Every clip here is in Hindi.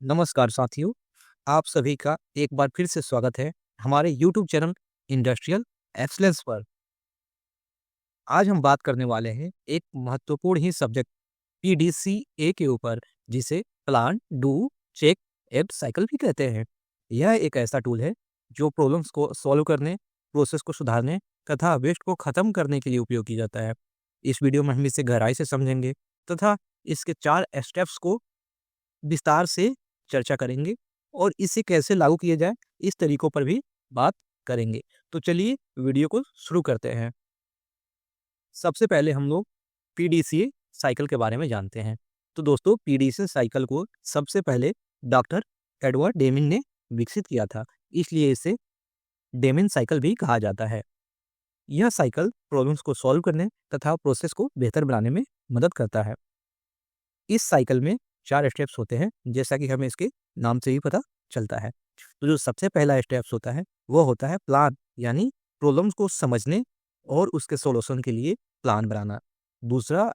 नमस्कार साथियों, आप सभी का एक बार फिर से स्वागत है हमारे YouTube चैनल इंडस्ट्रियल एक्सलेंस पर। आज हम बात करने वाले हैं एक महत्वपूर्ण ही सब्जेक्ट पीडीसीए के ऊपर, जिसे plan, do, check, act cycle भी कहते हैं। यह एक ऐसा टूल है जो प्रॉब्लम्स को सॉल्व करने, प्रोसेस को सुधारने तथा वेस्ट को खत्म करने के लिए उपयोग किया जाता है। इस वीडियो में हम इसे गहराई से समझेंगे तथा इसके 4 स्टेप्स को विस्तार से चर्चा करेंगे और इसे कैसे लागू किया जाए, इस तरीकों पर भी बात करेंगे। तो चलिए वीडियो को शुरू करते हैं। सबसे पहले हम लोग पीडीसीए साइकिल के बारे में जानते हैं। तो दोस्तों, पीडीसीए साइकिल को सबसे पहले डॉक्टर एडवर्ड डेमिंग ने विकसित किया था, इसलिए इसे डेमिंग साइकिल भी कहा जाता है। यह साइकिल प्रॉब्लम्स को सॉल्व करने तथा प्रोसेस को बेहतर बनाने में मदद करता है। इस साइकिल में 4 स्टेप्स होते हैं, जैसा कि हमें इसके नाम से ही पता चलता है। तो जो सबसे पहला स्टेप्स होता है, वो होता है प्लान, यानी प्रॉब्लम्स को समझने और उसके सॉल्यूशन के लिए प्लान बनाना। दूसरा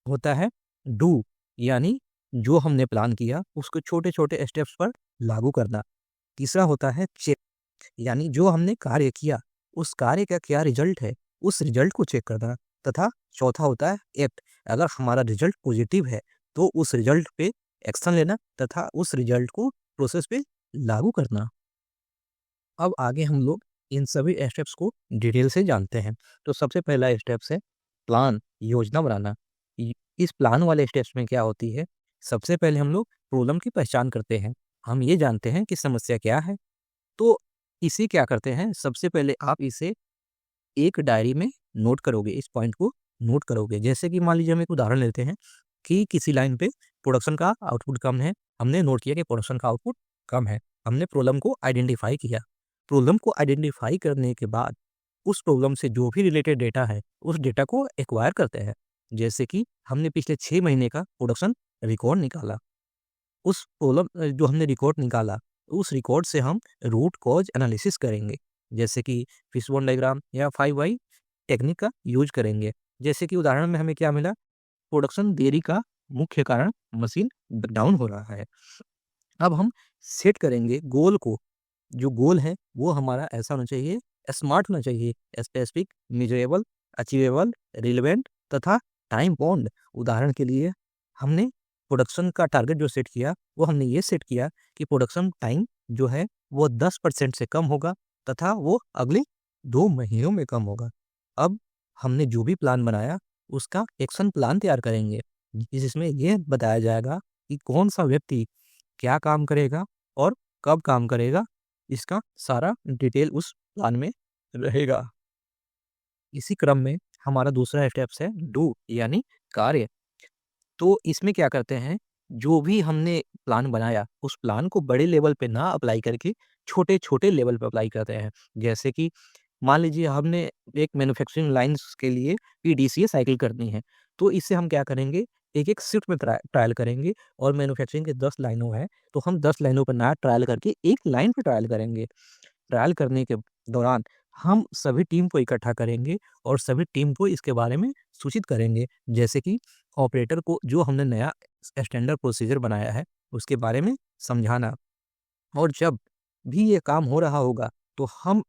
होता है डू, यानी जो हमने प्लान किया उसको छोटे-छोटे स्टेप्स पर लागू करना। तीसरा होता है चेक, यानी जो हमने कार्य किया, उस कार्य का क्या रिजल्ट है, उस रिजल्ट को चेक करना। तथा चौथा होता है एक्ट, अगर हमारा रिजल्ट पॉजिटिव है तो उस रिजल्ट पे एक्शन लेना तथा उस रिजल्ट को प्रोसेस पे लागू करना। अब आगे हम लोग इन सभी स्टेप्स को डिटेल से जानते हैं। तो सबसे पहला स्टेप्स है प्लान, योजना बनाना। इस प्लान वाले स्टेप्स में क्या होती है, सबसे पहले हम लोग प्रॉब्लम की पहचान करते हैं। हम ये जानते हैं कि समस्या क्या है। तो इसे क्या करते हैं, सबसे पहले आप इसे एक डायरी में नोट करोगे, इस पॉइंट को नोट करोगे। जैसे कि मान लीजिए हम एक उदाहरण लेते हैं कि किसी लाइन पे प्रोडक्शन का आउटपुट कम है। हमने नोट किया कि प्रोडक्शन का आउटपुट कम है। हमने प्रॉब्लम को आइडेंटिफाई किया। प्रॉब्लम को आइडेंटिफाई करने के बाद उस प्रॉब्लम से जो भी रिलेटेड डेटा है, उस डेटा को एक्वायर करते हैं। जैसे कि हमने पिछले 6 महीने का प्रोडक्शन रिकॉर्ड निकाला। उस जो हमने रिकॉर्ड निकाला, उस रिकॉर्ड से हम रूट कॉज एनालिसिस करेंगे। जैसे कि फिशबोन डायग्राम या 5 वाई टेक्निक का यूज करेंगे। जैसे कि उदाहरण में हमें क्या मिला, प्रोडक्शन देरी का मुख्य कारण मशीन ब्रेकडाउन हो रहा है। अब हम सेट करेंगे गोल को। जो गोल है वो हमारा ऐसा होना चाहिए, स्मार्ट होना चाहिए, स्पेसिफिक, मेजरेबल, अचीवेबल, रिलेवेंट तथा टाइम बाउंड। उदाहरण के लिए हमने प्रोडक्शन का टारगेट जो सेट किया, वो हमने ये सेट किया कि प्रोडक्शन टाइम जो है वो 10% से कम होगा तथा वो अगले 2 महीनों में कम होगा। अब हमने जो भी प्लान बनाया, उसका एक्शन प्लान तैयार करेंगे, जिसमें ये बताया जाएगा कि कौन सा व्यक्ति क्या काम करेगा और कब काम करेगा। इसका सारा डिटेल उस प्लान में रहेगा। इसी क्रम में हमारा दूसरा स्टेप्स है डू, यानी कार्य। तो इसमें क्या करते हैं, जो भी हमने प्लान बनाया, उस प्लान को बड़े लेवल पे ना अप्लाई करके छोटे-छोटे लेवल पे अप्लाई करते हैं। जैसे कि मान लीजिए हमने एक मैन्युफैक्चरिंग लाइन्स के लिए पीडीसीए साइकिल करनी है, तो इससे हम क्या करेंगे, एक-एक शिफ्ट में ट्रायल करेंगे। और मैन्युफैक्चरिंग के 10 लाइनों हैं, तो हम 10 लाइनों पर ना ट्रायल करके एक लाइन पे ट्रायल करेंगे। ट्रायल करने के दौरान हम सभी टीम को इकट्ठा करेंगे और सभी टीम को इसके बारे में सूचित करेंगे। जैसे कि ऑपरेटर को जो हमने नया स्टैंडर्ड प्रोसीजर बनाया है, उसके बारे में समझाना। और जब भी ये काम हो रहा होगा, तो हम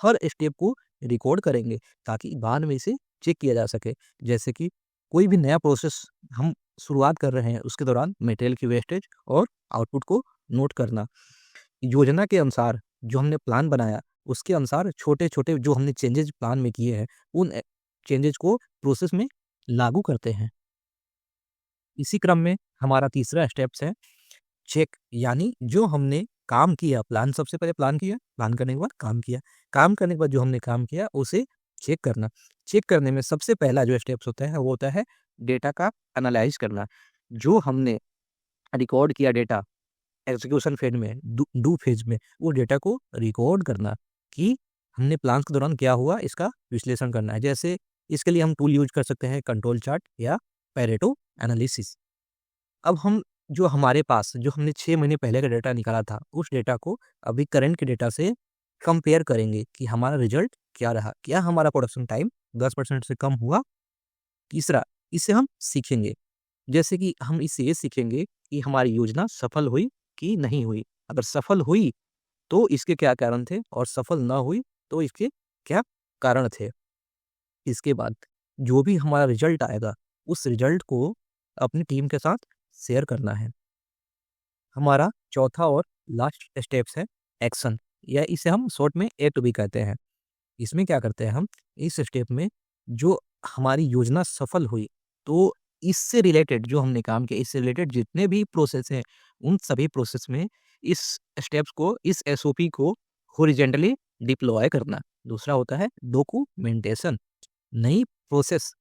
हर स्टेप को रिकॉर्ड करेंगे ताकि बाद में इसे चेक किया जा सके। जैसे कि कोई भी नया प्रोसेस हम शुरुआत कर रहे हैं, उसके दौरान मटेरियल की वेस्टेज और आउटपुट को नोट करना। योजना के अनुसार जो हमने प्लान बनाया, उसके अनुसार छोटे-छोटे जो हमने चेंजेज़ प्लान में किए हैं, उन चेंजेज़ को प्रोसेस में लागू करते हैं। इसी क्रम में हमारा तीसरा स्टेप्स है चेक, यानी जो हमने काम किया, प्लान सबसे पहले प्लान किया, प्लान करने के बाद काम किया। काम करने के बाद जो हमने काम किया, उसे चेक करना। चेक करने में सबसे पहला जो स्टेप्स होता है, वो होता है डेटा का एनालाइज़ करना। जो हमने रिकॉर्ड किया डेटा एग्जीक्यूशन फेज में, डू फेज में, वो डेटा को रिकॉर्ड करना कि हमने प्लान्स के दौरान क्या हुआ, इसका विश्लेषण करना है। जैसे इसके लिए हम टूल यूज कर सकते हैं कंट्रोल चार्ट या पैरेटो एनालिसिस। अब हम जो हमारे पास जो हमने 6 महीने पहले का डेटा निकाला था, उस डेटा को अभी करंट के डेटा से कंपेयर करेंगे कि हमारा रिजल्ट क्या रहा। क्या हमारा प्रोडक्शन टाइम 10% से कम हुआ? तीसरा, इससे हम सीखेंगे। जैसे कि हम इससे ये सीखेंगे कि हमारी योजना सफल हुई कि नहीं हुई। अगर सफल हुई तो इसके क्या कारण थे और सफल ना हुई तो इसके क्या कारण थे। इसके बाद जो भी हमारा रिजल्ट आएगा उस रिजल्ट को अपनी टीम के साथ शेयर करना है। हमारा चौथा और लास्ट स्टेप्स है एक्शन, या इसे हम शॉर्ट में ए टू बी कहते हैं। इसमें क्या करते हैं हम, इस स्टेप में जो हमारी योजना सफल हुई तो इससे रिलेटेड जो हमने काम किया, इससे रिलेटेड जितने भी प्रोसेस हैं उन सभी प्रोसेस में इस स्टेप्स को, इस एसओपी को हॉरिजॉन्टली डिप्लॉय करना। दूसरा होता है डॉक्यूमेंटेशन, नई प्रोसेस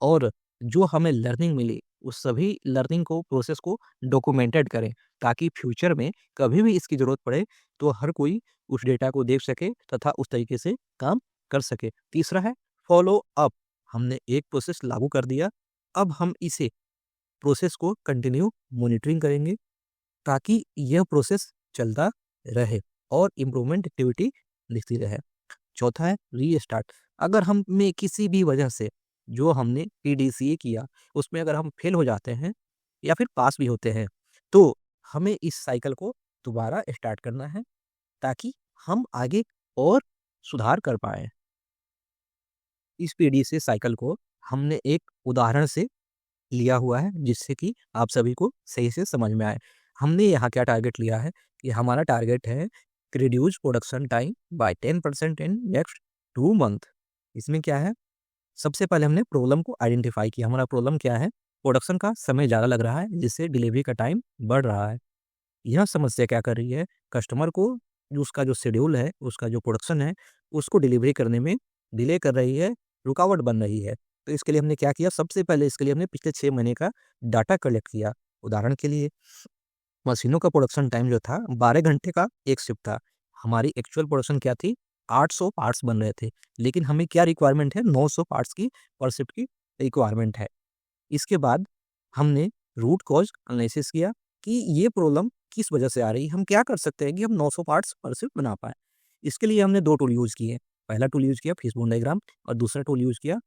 और जो हमें लर्निंग मिली उस सभी लर्निंग को, प्रोसेस को डॉक्यूमेंटेड करें ताकि फ्यूचर में कभी भी इसकी ज़रूरत पड़े तो हर कोई उस डेटा को देख सके तथा उस तरीके से काम कर सके। तीसरा है फॉलो अप, हमने एक प्रोसेस लागू कर दिया, अब हम इसे प्रोसेस को कंटिन्यू मॉनिटरिंग करेंगे ताकि यह प्रोसेस चलता रहे और इम्प्रूवमेंट एक्टिविटी दिखती रहे। चौथा है रीस्टार्ट, अगर हम में किसी भी वजह से जो हमने पीडीसीए किया उसमें अगर हम फेल हो जाते हैं या फिर पास भी होते हैं तो हमें इस साइकिल को दोबारा स्टार्ट करना है ताकि हम आगे और सुधार कर पाए। इस पीडीसीए साइकिल को हमने एक उदाहरण से लिया हुआ है जिससे कि आप सभी को सही से समझ में आए। हमने यहाँ क्या टारगेट लिया है कि हमारा टारगेट है reduce production time by 10% in next 2 month. इसमें क्या है, सबसे पहले हमने प्रॉब्लम को आइडेंटिफाई किया। हमारा प्रॉब्लम क्या है, प्रोडक्शन का समय ज़्यादा लग रहा है जिससे डिलीवरी का टाइम बढ़ रहा है। यह समस्या क्या कर रही है, कस्टमर को जो उसका जो शेड्यूल है, उसका जो प्रोडक्शन है, उसको डिलीवरी करने में डिले कर रही है, रुकावट बन रही है। तो इसके लिए हमने क्या किया, सबसे पहले इसके लिए हमने पिछले 6 महीने का डाटा कलेक्ट किया। उदाहरण के लिए मशीनों का प्रोडक्शन टाइम जो था 12 घंटे का एक शिफ्ट था। हमारी एक्चुअल प्रोडक्शन क्या थी, 800 पार्ट्स बन रहे थे, लेकिन हमें क्या रिक्वायरमेंट है, 900 पार्ट्स की पर शिफ्ट की रिक्वायरमेंट है। इसके बाद हमने रूट कॉज एनालिसिस किया कि ये प्रॉब्लम किस वजह से आ रही है, हम क्या कर सकते हैं कि हम 900 पार्ट्स पर शिफ्ट बना पाएँ। इसके लिए हमने 2 टूल यूज़ किए। पहला टूल यूज़ किया फिशबोन डायग्राम और दूसरा टूल यूज़ किया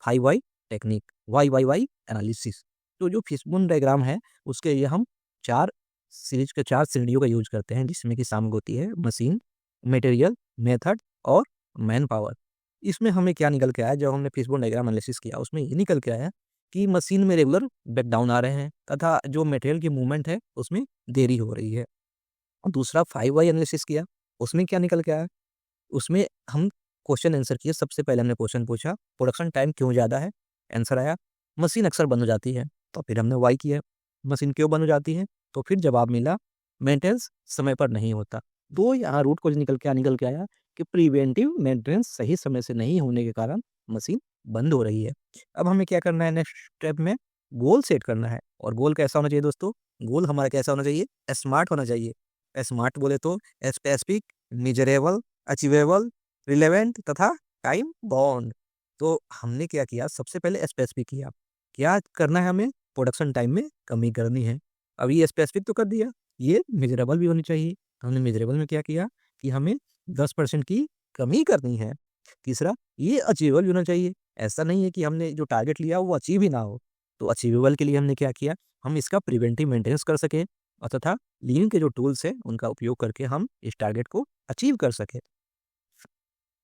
5 वाई टेक्निक, वाई एनालिसिस। तो जो फिशबोन डायग्राम है उसके लिए हम 4 सीरीज़ के 4 श्रेणियों का यूज़ करते हैं जिसमें कि शामिल होती है मशीन, मटेरियल, मेथड और मैन पावर। इसमें हमें क्या निकल के आया, जब हमने फिशबोन डायग्राम एनालिसिस किया उसमें ये निकल के आया कि मशीन में रेगुलर ब्रेकडाउन आ रहे हैं तथा जो मटेरियल की मूवमेंट है उसमें देरी हो रही है। और दूसरा 5 वाई एनालिसिस किया, उसमें क्या निकल के आया, उसमें हम क्वेश्चन आंसर किए। सबसे पहले हमने क्वेश्चन पूछा प्रोडक्शन टाइम क्यों ज़्यादा है, आंसर आया मशीन अक्सर बंद हो जाती है। तो फिर हमने वाई किया, मशीन क्यों बंद हो जाती है, तो फिर जवाब मिला मेंटेनेंस समय पर नहीं होता। तो यहाँ रूट कॉज निकल के आया कि प्रिवेंटिव मेंटेनेंस सही समय से नहीं होने के कारण मशीन बंद हो रही है। अब हमें क्या करना है, नेक्स्ट स्टेप में गोल सेट करना है। और गोल कैसा होना चाहिए दोस्तों, गोल हमारा कैसा होना चाहिए, स्मार्ट होना चाहिए। स्मार्ट बोले तो स्पेसिफिक, मेजरेबल, अचीवेबल, रिलेवेंट तथा टाइम बाउंड। तो हमने क्या किया, सबसे पहले स्पेसिफिक किया, क्या करना है हमें, प्रोडक्शन टाइम में कमी करनी है। अब ये स्पेसिफिक तो कर दिया, ये मेजरेबल भी होनी चाहिए। हमने मेजरेबल में क्या किया कि हमें 10% की कमी करनी है। तीसरा, ये अचीवेबल भी होना चाहिए। ऐसा नहीं है कि हमने जो टारगेट लिया वो अचीव ही ना हो। तो अचीवेबल के लिए हमने क्या किया, हम इसका प्रिवेंटिव मेंटेनेंस कर सकें और तथा लीन के जो टूल्स हैं उनका उपयोग करके हम इस टारगेट को अचीव कर सकें।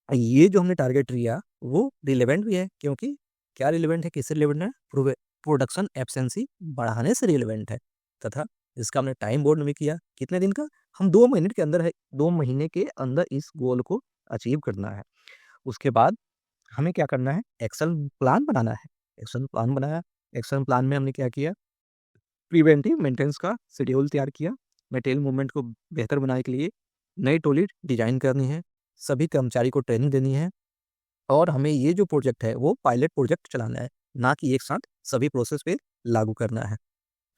ये जो हमने टारगेट लिया वो रिलेवेंट भी है, क्योंकि क्या रिलेवेंट है, किससे रिलेवेंट है, प्रोडक्शन एफिशिएंसी बढ़ाने से रिलेवेंट है। तथा इसका हमने टाइम बाउंड भी किया, कितने दिन का, हम 2 महीने के अंदर है, 2 महीने के अंदर इस गोल को अचीव करना है। उसके बाद हमें क्या करना है, एक्शन प्लान बनाना है। एक्शन प्लान बनाया, एक्शन प्लान में हमने क्या किया, प्रिवेंटिव मेंटेनेंस का शेड्यूल तैयार किया, मटेरियल मूवमेंट को बेहतर बनाने के लिए नई टोली डिजाइन करनी है, सभी कर्मचारी को ट्रेनिंग देनी है और हमें ये जो प्रोजेक्ट है वो पायलट प्रोजेक्ट चलाना है, ना कि एक साथ सभी प्रोसेस पे लागू करना है।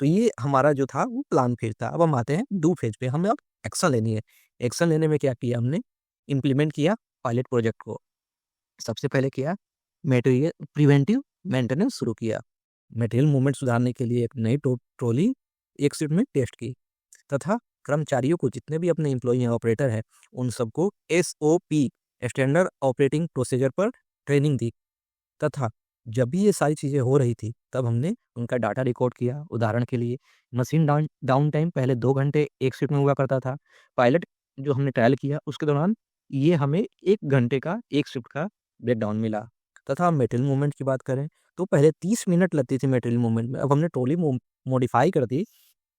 तो ये हमारा जो था वो प्लान फेज था। अब हम आते हैं डू फेज पे, हमें अब एक्शन लेनी है। एक्शन लेने में क्या किया हमने, इम्प्लीमेंट किया पायलट प्रोजेक्ट को। सबसे पहले किया मटेरियल प्रिवेंटिव मेंटेनेंस शुरू किया, मटेरियल मूवमेंट सुधारने के लिए एक नई ट्रॉली एक शिफ्ट में टेस्ट की तथा कर्मचारियों को, जितने भी अपने एम्प्लॉई हैं, ऑपरेटर हैं, उन सबको एसओपी स्टैंडर्ड ऑपरेटिंग प्रोसीजर पर ट्रेनिंग दी तथा जब भी ये सारी चीज़ें हो रही थी, तब हमने उनका डाटा रिकॉर्ड किया। उदाहरण के लिए मशीन डाउन टाइम पहले 2 घंटे एक शिफ्ट में हुआ करता था। पायलट जो हमने ट्रायल किया उसके दौरान ये हमें 1 घंटे का एक शिफ्ट का ब्रेकडाउन मिला। तथा मटेरियल मूवमेंट की बात करें तो पहले 30 मिनट लगती थी मटेरियल मूवमेंट में, अब हमने ट्रॉली मॉडिफाई कर दी,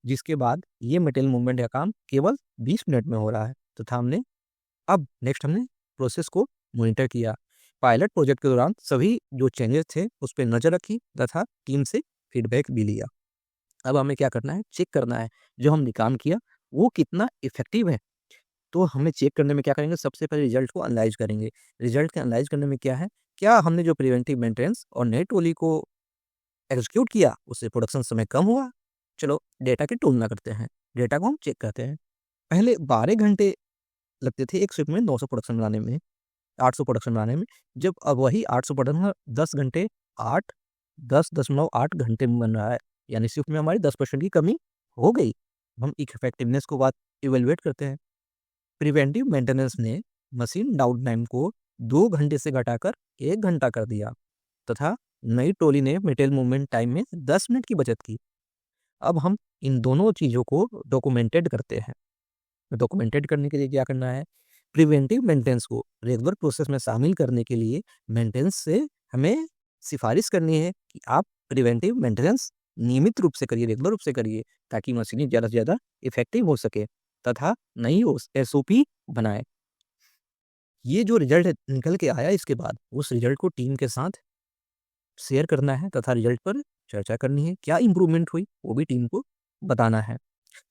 जिसके बाद ये मटेरियल मूवमेंट का काम केवल 20 मिनट में हो रहा है। तथा हमने प्रोसेस को मॉनिटर किया। पायलट प्रोजेक्ट के दौरान सभी जो चेंजेस थे उस पे नज़र रखी तथा टीम से फीडबैक भी लिया। अब हमें क्या करना है, चेक करना है जो हमने काम किया वो कितना इफ़ेक्टिव है। तो हमें चेक करने में क्या करेंगे, सबसे पहले रिजल्ट को एनालाइज़ करेंगे। रिजल्ट के एनालाइज़ करने में क्या है, क्या हमने जो प्रिवेंटिव मेंटेनेंस और नई ट्रॉली को एग्जीक्यूट किया उससे प्रोडक्शन समय कम हुआ? चलो डेटा की तुलना करते हैं। डेटा को हम चेक करते हैं। पहले 12 घंटे लगते थे एक शिफ्ट में 900 प्रोडक्शन बनाने में, 800 प्रोडक्शन बनाने में। जब अब वही 800 प्रोडक्शन 10 घंटे 8 10.8 घंटे में बन रहा है। यानी शिफ्ट में हमारी 10% की कमी हो गई। हम इफेक्टिवनेस को बात इवैल्यूएट करते हैं। प्रिवेंटिव मेंटेनेंस ने मशीन डाउन टाइम को 2 घंटे से घटाकर 1 घंटा कर दिया तथा नई ट्रॉली ने मटेरियल मूवमेंट टाइम में 10 मिनट की बचत की। अब हम इन दोनों चीज़ों को डॉक्यूमेंटेड करते हैं। डॉक्यूमेंटेड करने के लिए क्या करना है, प्रिवेंटिव मेंटेनेंस को रेगुलर प्रोसेस में शामिल करने के लिए मेंटेनेंस से हमें सिफारिश करनी है कि आप प्रिवेंटिव मेंटेनेंस नियमित रूप से करिए, रेगुलर रूप से करिए, ताकि मशीनें ज़्यादा से ज़्यादा इफेक्टिव हो सके तथा नई एसओपी बनाए। ये जो रिजल्ट निकल के आया इसके बाद उस रिजल्ट को टीम के साथ शेयर करना है तथा रिजल्ट पर चर्चा करनी है। क्या इम्प्रूवमेंट हुई वो भी टीम को बताना है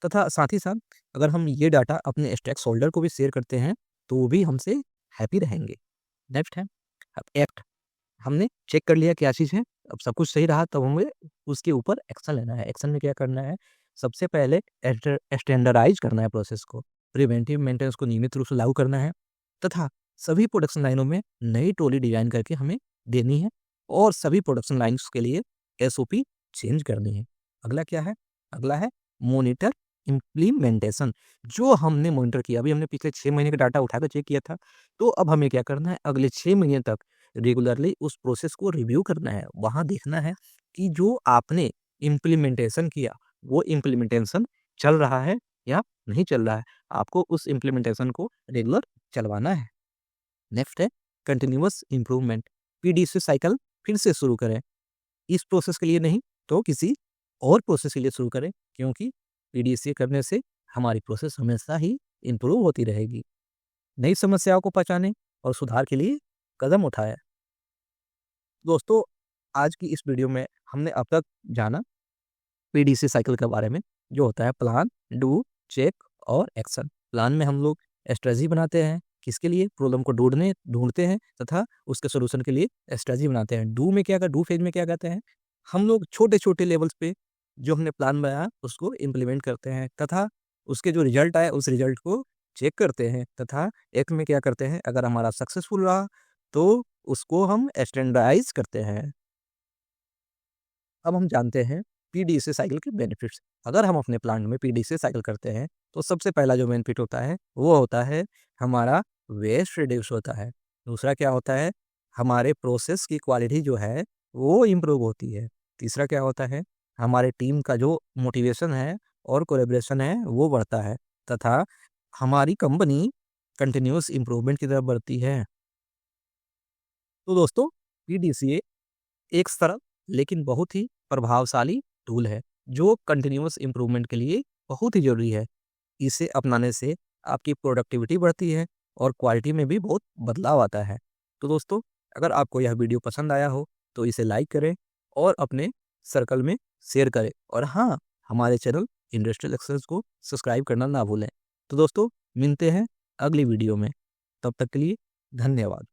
तथा साथ ही साथ अगर हम ये डाटा अपने स्टेक होल्डर को भी शेयर करते हैं तो वो भी हमसे हैप्पी रहेंगे। नेक्स्ट है अब एक्ट। हमने चेक कर लिया क्या चीज़ है, अब सब कुछ सही रहा तब हमें उसके ऊपर एक्शन लेना है। एक्शन में क्या करना है, सबसे पहले स्टैंडर्डाइज करना है प्रोसेस को, प्रिवेंटिव मेंटेनेंस को नियमित रूप से लागू करना है तथा सभी प्रोडक्शन लाइनों में नई ट्रॉली डिजाइन करके हमें देनी है और सभी प्रोडक्शन लाइन्स के लिए एसओपी चेंज करनी है। अगला क्या है, अगला है मॉनिटर इम्प्लीमेंटेशन। जो हमने मॉनिटर किया, अभी हमने पिछले 6 महीने का डाटा उठाकर चेक किया था, तो अब हमें क्या करना है, अगले 6 महीने तक रेगुलरली उस प्रोसेस को रिव्यू करना है। वहाँ देखना है कि जो आपने इम्प्लीमेंटेशन किया वो इम्प्लीमेंटेशन चल रहा है या नहीं चल रहा है। आपको उस इम्प्लीमेंटेशन को रेगुलर चलवाना है। नेक्स्ट है कंटिन्यूअस इम्प्रूवमेंट। पीडीसी साइकिल फिर से शुरू करें। इस प्रोसेस के लिए नहीं तो किसी और प्रोसेस के लिए शुरू करें, क्योंकि पीडीसी करने से हमारी प्रोसेस हमेशा ही इम्प्रूव होती रहेगी। नई समस्याओं को पहचानें और सुधार के लिए कदम उठाएं। दोस्तों, आज की इस वीडियो में हमने अब तक जाना पीडीसी साइकिल के बारे में, जो होता है प्लान, डू, चेक और एक्शन। प्लान में हम लोग स्ट्रेटजी बनाते हैं, किसके लिए, प्रॉब्लम को ढूंढते हैं तथा उसके सोल्यूशन के लिए स्ट्रेटजी बनाते हैं। डू फेज में क्या कहते हैं, हम लोग छोटे-छोटे लेवल्स पे जो हमने प्लान बनाया उसको इम्प्लीमेंट करते हैं तथा उसके जो रिजल्ट आए उस रिजल्ट को चेक करते हैं तथा एक्ट में क्या करते हैं, अगर हमारा सक्सेसफुल रहा तो उसको हम स्टैंडर्डाइज करते हैं। अब हम जानते हैं पीडीसी साइकिल के बेनिफिट्स। अगर हम अपने प्लांट में पीडीसी साइकिल करते हैं तो सबसे पहला जो बेनिफिट होता है वो होता है हमारा वेस्ट रिड्यूस होता है। दूसरा क्या होता है, हमारे प्रोसेस की क्वालिटी जो है वो इम्प्रूव होती है। तीसरा क्या होता है, हमारे टीम का जो मोटिवेशन है और कोलेब्रेशन है वो बढ़ता है तथा हमारी कंपनी कंटिन्यूस इम्प्रूवमेंट की तरफ बढ़ती है। तो दोस्तों, पीडीसीए एक सरल लेकिन बहुत ही प्रभावशाली टूल है जो कंटिन्यूअस इम्प्रूवमेंट के लिए बहुत ही ज़रूरी है। इसे अपनाने से आपकी प्रोडक्टिविटी बढ़ती है और क्वालिटी में भी बहुत बदलाव आता है। तो दोस्तों, अगर आपको यह वीडियो पसंद आया हो तो इसे लाइक करें और अपने सर्कल में शेयर करें और हाँ, हमारे चैनल इंडस्ट्रियल एक्सलेंस को सब्सक्राइब करना ना भूलें। तो दोस्तों, मिलते हैं अगली वीडियो में। तब तक के लिए धन्यवाद।